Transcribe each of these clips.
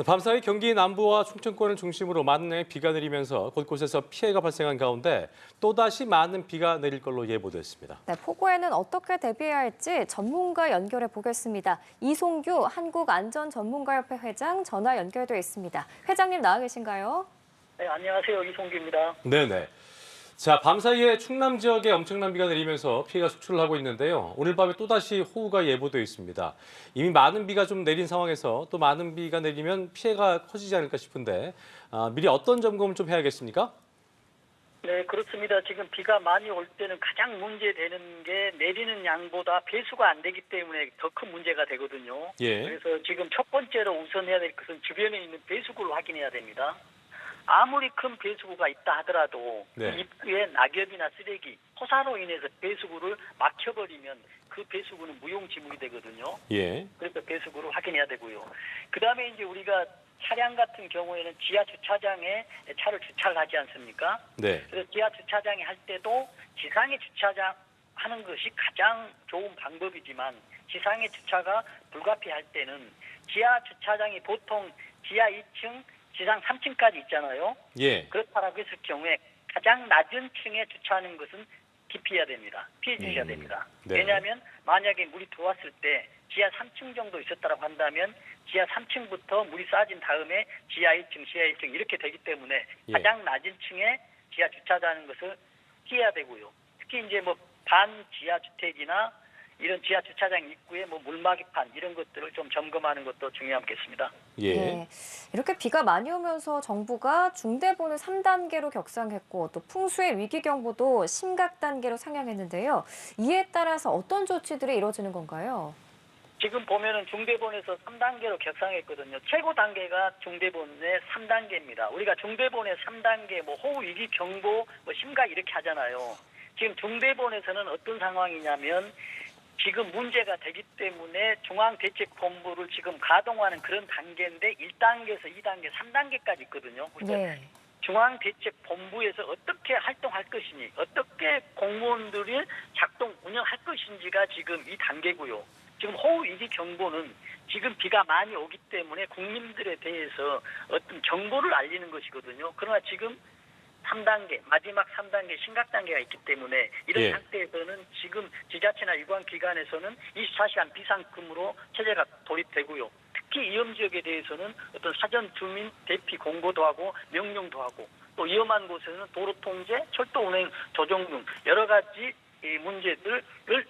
밤사이 경기 남부와 충청권을 중심으로 많은 양의 비가 내리면서 곳곳에서 피해가 발생한 가운데 또다시 많은 비가 내릴 걸로 예보됐습니다. 네, 폭우에는 어떻게 대비해야 할지 전문가 연결해 보겠습니다. 이송규 한국안전전문가협회 회장 전화 연결돼 있습니다. 회장님 나와 계신가요? 네, 안녕하세요. 이송규입니다. 네네. 자, 밤사이에 충남 지역에 엄청난 비가 내리면서 피해가 속출을 하고 있는데요. 오늘 밤에 또다시 호우가 예보되어 있습니다. 이미 많은 비가 좀 내린 상황에서 또 많은 비가 내리면 피해가 커지지 않을까 싶은데 미리 어떤 점검을 좀 해야겠습니까? 네, 그렇습니다. 지금 비가 많이 올 때는 가장 문제되는 게 내리는 양보다 배수가 안 되기 때문에 더 큰 문제가 되거든요. 예. 그래서 지금 첫 번째로 우선 해야 될 것은 주변에 있는 배수구를 확인해야 됩니다. 아무리 큰 배수구가 있다 하더라도 네. 그 입구에 낙엽이나 쓰레기, 토사로 인해서 배수구를 막혀버리면 그 배수구는 무용지물이 되거든요. 예. 그래서 배수구를 확인해야 되고요. 그다음에 이제 우리가 차량 같은 경우에는 지하 주차장에 차를 주차를 하지 않습니까? 네. 그래서 지하 주차장에 할 때도 지상에 주차장 하는 것이 가장 좋은 방법이지만 지상에 주차가 불가피할 때는 지하 주차장이 보통 지하 2층, 지상 3층까지 있잖아요. 예. 그렇다라고 했을 경우에 가장 낮은 층에 주차하는 것은 기피해야 됩니다. 피해 주셔야 됩니다. 네. 왜냐하면 만약에 물이 들어왔을 때 지하 3층 정도 있었다고 한다면 지하 3층부터 물이 쌓아진 다음에 지하 1층, 지하 1층 이렇게 되기 때문에 예. 가장 낮은 층에 지하 주차하는 것을 피해야 되고요. 특히 이제 뭐 반지하 주택이나 이런 지하 주차장 입구에 뭐 물막이판 이런 것들을 좀 점검하는 것도 중요하겠습니다. 예. 네, 이렇게 비가 많이 오면서 정부가 중대본을 3단계로 격상했고 또 풍수의 위기경보도 심각 단계로 상향했는데요. 이에 따라서 어떤 조치들이 이뤄지는 건가요? 지금 보면은 중대본에서 3단계로 격상했거든요. 최고 단계가 중대본의 3단계입니다. 우리가 중대본의 3단계 뭐 호우 위기 경보 뭐 심각 이렇게 하잖아요. 지금 중대본에서는 어떤 상황이냐면 지금 문제가 되기 때문에 중앙대책본부를 지금 가동하는 그런 단계인데 1단계에서 2단계, 3단계까지 있거든요. 네. 중앙대책본부에서 어떻게 활동할 것이니, 어떻게 공무원들이 작동, 운영할 것인지가 지금 이 단계고요. 지금 호우위기 경보는 지금 비가 많이 오기 때문에 국민들에 대해서 어떤 정보를 알리는 것이거든요. 그러나 지금 3단계, 마지막 3단계 심각 단계가 있기 때문에 이런 예. 상태에서는 지금 지자체나 유관기관에서는 24시간 비상근무로 체제가 도입되고요. 특히 위험 지역에 대해서는 어떤 사전 주민 대피 공고도 하고 명령도 하고 또 위험한 곳에서는 도로 통제, 철도 운행 조정 등 여러 가지 이 문제들을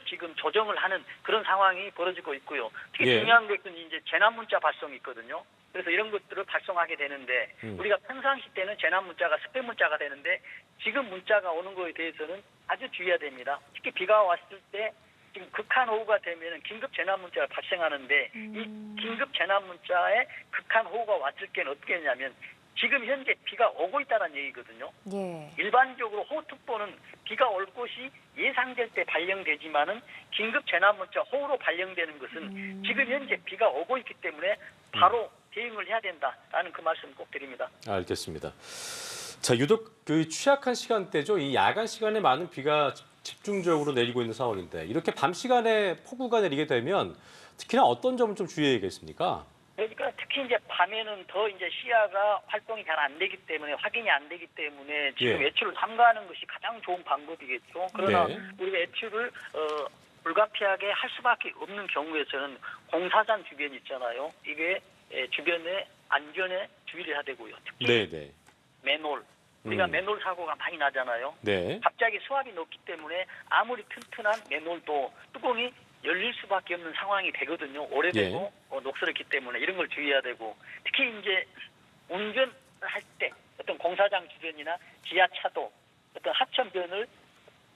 지금 조정을 하는 그런 상황이 벌어지고 있고요. 특히 예. 중요한 것은 이제 재난 문자 발송이 있거든요. 그래서 이런 것들을 발송하게 되는데 우리가 평상시 때는 재난 문자가 스팸 문자가 되는데 지금 문자가 오는 거에 대해서는 아주 주의해야 됩니다. 특히 비가 왔을 때 지금 극한 호우가 되면 긴급 재난 문자가 발생하는데 이 긴급 재난 문자에 극한 호우가 왔을 때는 어떻게 했냐면 지금 현재 비가 오고 있다는 얘기거든요. 예. 일반적으로 호우특보는 비가 올 것이 예상될 때 발령되지만은 긴급 재난 문자 호우로 발령되는 것은 지금 현재 비가 오고 있기 때문에 바로 대응을 해야 된다라는 그 말씀 꼭 드립니다. 알겠습니다. 자, 유독 그 취약한 시간대죠. 이 야간 시간에 많은 비가 집중적으로 내리고 있는 상황인데 이렇게 밤 시간에 폭우가 내리게 되면 특히나 어떤 점을 좀 주의해야겠습니까? 그러니까 특히 이제 밤에는 더 이제 시야가 활동이 잘 안 되기 때문에 확인이 안 되기 때문에 지금 예. 외출을 삼가하는 것이 가장 좋은 방법이겠죠. 그러나 네. 우리가 외출을 불가피하게 할 수밖에 없는 경우에서는 공사장 주변 있잖아요. 이게 주변에 안전에 주의를 해야 되고요. 특히 네네. 맨홀. 우리가 맨홀 사고가 많이 나잖아요. 네. 갑자기 수압이 높기 때문에 아무리 튼튼한 맨홀도 뚜껑이 열릴 수밖에 없는 상황이 되거든요. 오래되고 녹슬었기 때문에 이런 걸 주의해야 되고 특히 이제 운전을 할 때 어떤 공사장 주변이나 지하차도 어떤 하천변을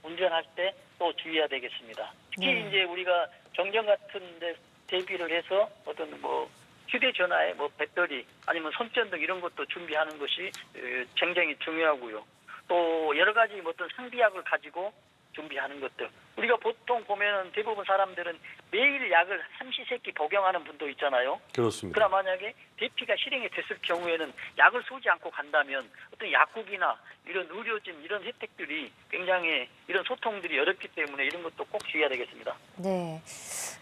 운전할 때 또 주의해야 되겠습니다. 특히 이제 우리가 정전 같은 데 대비를 해서 어떤 뭐 휴대전화에 뭐 배터리 아니면 손전 등 이런 것도 준비하는 것이 굉장히 중요하고요. 또 여러 가지 어떤 상비약을 가지고 준비하는 것들 우리가 보통 보면은 대부분 사람들은 매일 약을 삼시세끼 복용하는 분도 있잖아요. 그렇습니다. 그러나 만약에 대피가 실행이 됐을 경우에는 약을 쏘지 않고 간다면 어떤 약국이나 이런 의료진 이런 혜택들이 굉장히 이런 소통들이 어렵기 때문에 이런 것도 꼭 주의해야 되겠습니다. 네.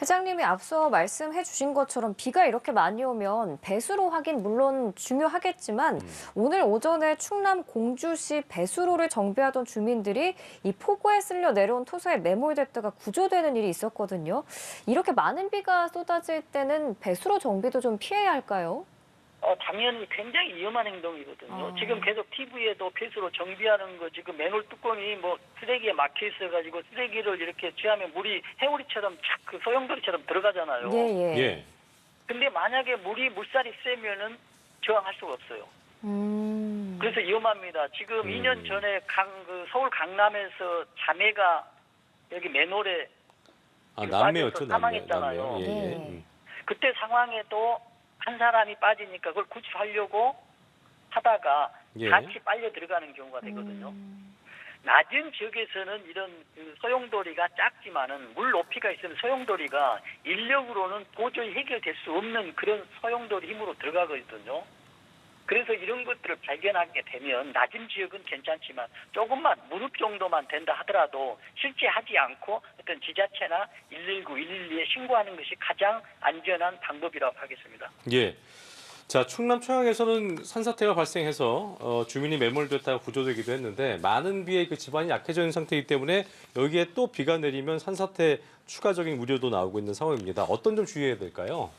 회장님이 앞서 말씀해 주신 것처럼 비가 이렇게 많이 오면 배수로 확인 물론 중요하겠지만 오늘 오전에 충남 공주시 배수로를 정비하던 주민들이 이 폭우에 쓸려 내려온 토사에 매몰됐다가 구조되는 일이 있었거든요. 이렇게 많은 비가 쏟아질 때는 배수로 정비도 좀 피해야 할까요? 당연히 굉장히 위험한 행동이거든요. 아. 지금 계속 TV에도 배수로 정비하는 거 지금 맨홀 뚜껑이 뭐 쓰레기에 막혀 있어가지고 쓰레기를 이렇게 취하면 물이 해오리처럼 착 그 소용돌이처럼 들어가잖아요. 예, 예. 예. 근데 만약에 물살이 세면은 저항할 수가 없어요. 그래서 위험합니다. 지금 2년 전에 서울 강남에서 자매가 여기 맨홀에 남매였죠, 남매. 사망했잖아요. 남매. 예, 예. 네. 그때 상황에도 한 사람이 빠지니까 그걸 구출하려고 하다가 예. 같이 빨려 들어가는 경우가 되거든요. 낮은 지역에서는 이런 그 소용돌이가 작지만은 물 높이가 있으면 소용돌이가 인력으로는 도저히 해결될 수 없는 그런 소용돌이 힘으로 들어가거든요. 그래서 이런 것들을 발견하게 되면 낮은 지역은 괜찮지만 조금만 무릎 정도만 된다 하더라도 실제 하지 않고 어떤 지자체나 119, 112에 신고하는 것이 가장 안전한 방법이라고 하겠습니다. 예. 자, 충남 초양에서는 산사태가 발생해서 주민이 매몰됐다가 구조되기도 했는데 많은 비에 그 지반이 약해져 있는 상태이기 때문에 여기에 또 비가 내리면 산사태 추가적인 우려도 나오고 있는 상황입니다. 어떤 점 주의해야 될까요?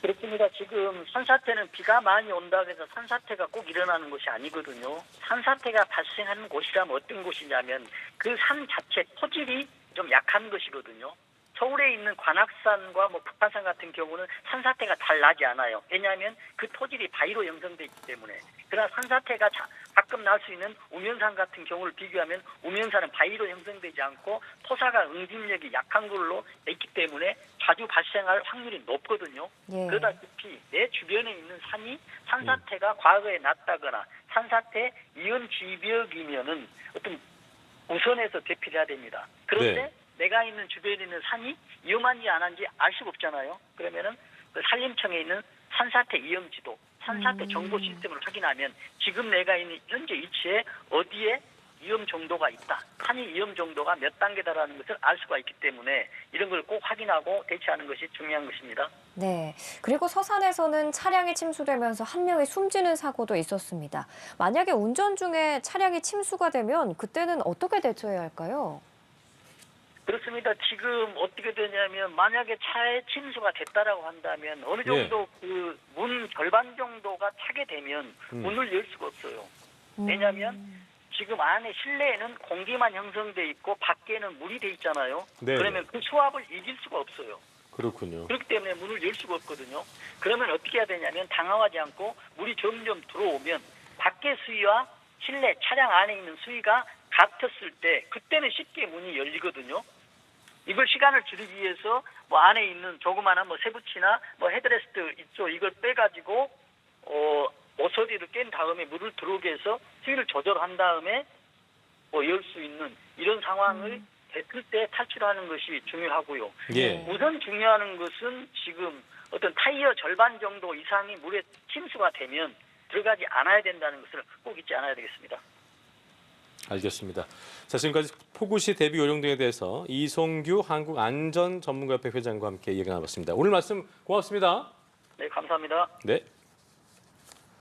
그렇습니다. 지금 산사태는 비가 많이 온다고 해서 산사태가 꼭 일어나는 것이 아니거든요. 산사태가 발생하는 곳이라면 어떤 곳이냐면 그 산 자체 토질이 좀 약한 것이거든요. 서울에 있는 관악산과 뭐 북한산 같은 경우는 산사태가 잘 나지 않아요. 왜냐하면 그 토질이 바위로 형성되어 있기 때문에. 그러나 산사태가 가끔 날 수 있는 우면산 같은 경우를 비교하면 우면산은 바위로 형성되지 않고 토사가 응집력이 약한 걸로 돼 있기 때문에 자주 발생할 확률이 높거든요. 예. 그러다시피 내 주변에 있는 산이 산사태가 과거에 났다거나 산사태 이연지역이면은 어떤 우선해서 대피를 해야 됩니다. 그런데 네. 내가 있는 주변에 있는 산이 위험한지 안 한지 알 수가 없잖아요. 그러면은 그 산림청에 있는 산사태 위험지도, 산사태 정보 시스템을 확인하면 지금 내가 있는 현재 위치에 어디에 위험 정도가 있다. 산이 위험 정도가 몇 단계다라는 것을 알 수가 있기 때문에 이런 걸 꼭 확인하고 대처하는 것이 중요한 것입니다. 네. 그리고 서산에서는 차량이 침수되면서 한 명이 숨지는 사고도 있었습니다. 만약에 운전 중에 차량이 침수가 되면 그때는 어떻게 대처해야 할까요? 그렇습니다. 지금 어떻게 되냐면 만약에 차에 침수가 됐다라고 한다면 어느 정도 그 문 절반 정도가 차게 되면 문을 열 수가 없어요. 왜냐하면 지금 안에 실내에는 공기만 형성돼 있고 밖에는 물이 돼 있잖아요. 네. 그러면 그 수압을 이길 수가 없어요. 그렇군요. 그렇기 때문에 문을 열 수가 없거든요. 그러면 어떻게 해야 되냐면 당황하지 않고 물이 점점 들어오면 밖의 수위와 실내 차량 안에 있는 수위가 같았을 때 그때는 쉽게 문이 열리거든요. 이걸 시간을 줄이기 위해서 뭐 안에 있는 조그마한 뭐 세부치나 뭐 헤드레스트 있죠. 이걸 빼가지고 모서리를 깬 다음에 물을 들어오게 해서 수위를 조절한 다음에 뭐 열 수 있는 이런 상황을 됐을 때 탈출하는 것이 중요하고요. 예. 우선 중요한 것은 지금 어떤 타이어 절반 정도 이상이 물에 침수가 되면 들어가지 않아야 된다는 것을 꼭 잊지 않아야 되겠습니다. 알겠습니다. 자, 지금까지 폭우시 대비 요령 등에 대해서 이송규 한국안전전문가협회 회장과 함께 얘기 나눠봤습니다. 오늘 말씀 고맙습니다. 네, 감사합니다. 네.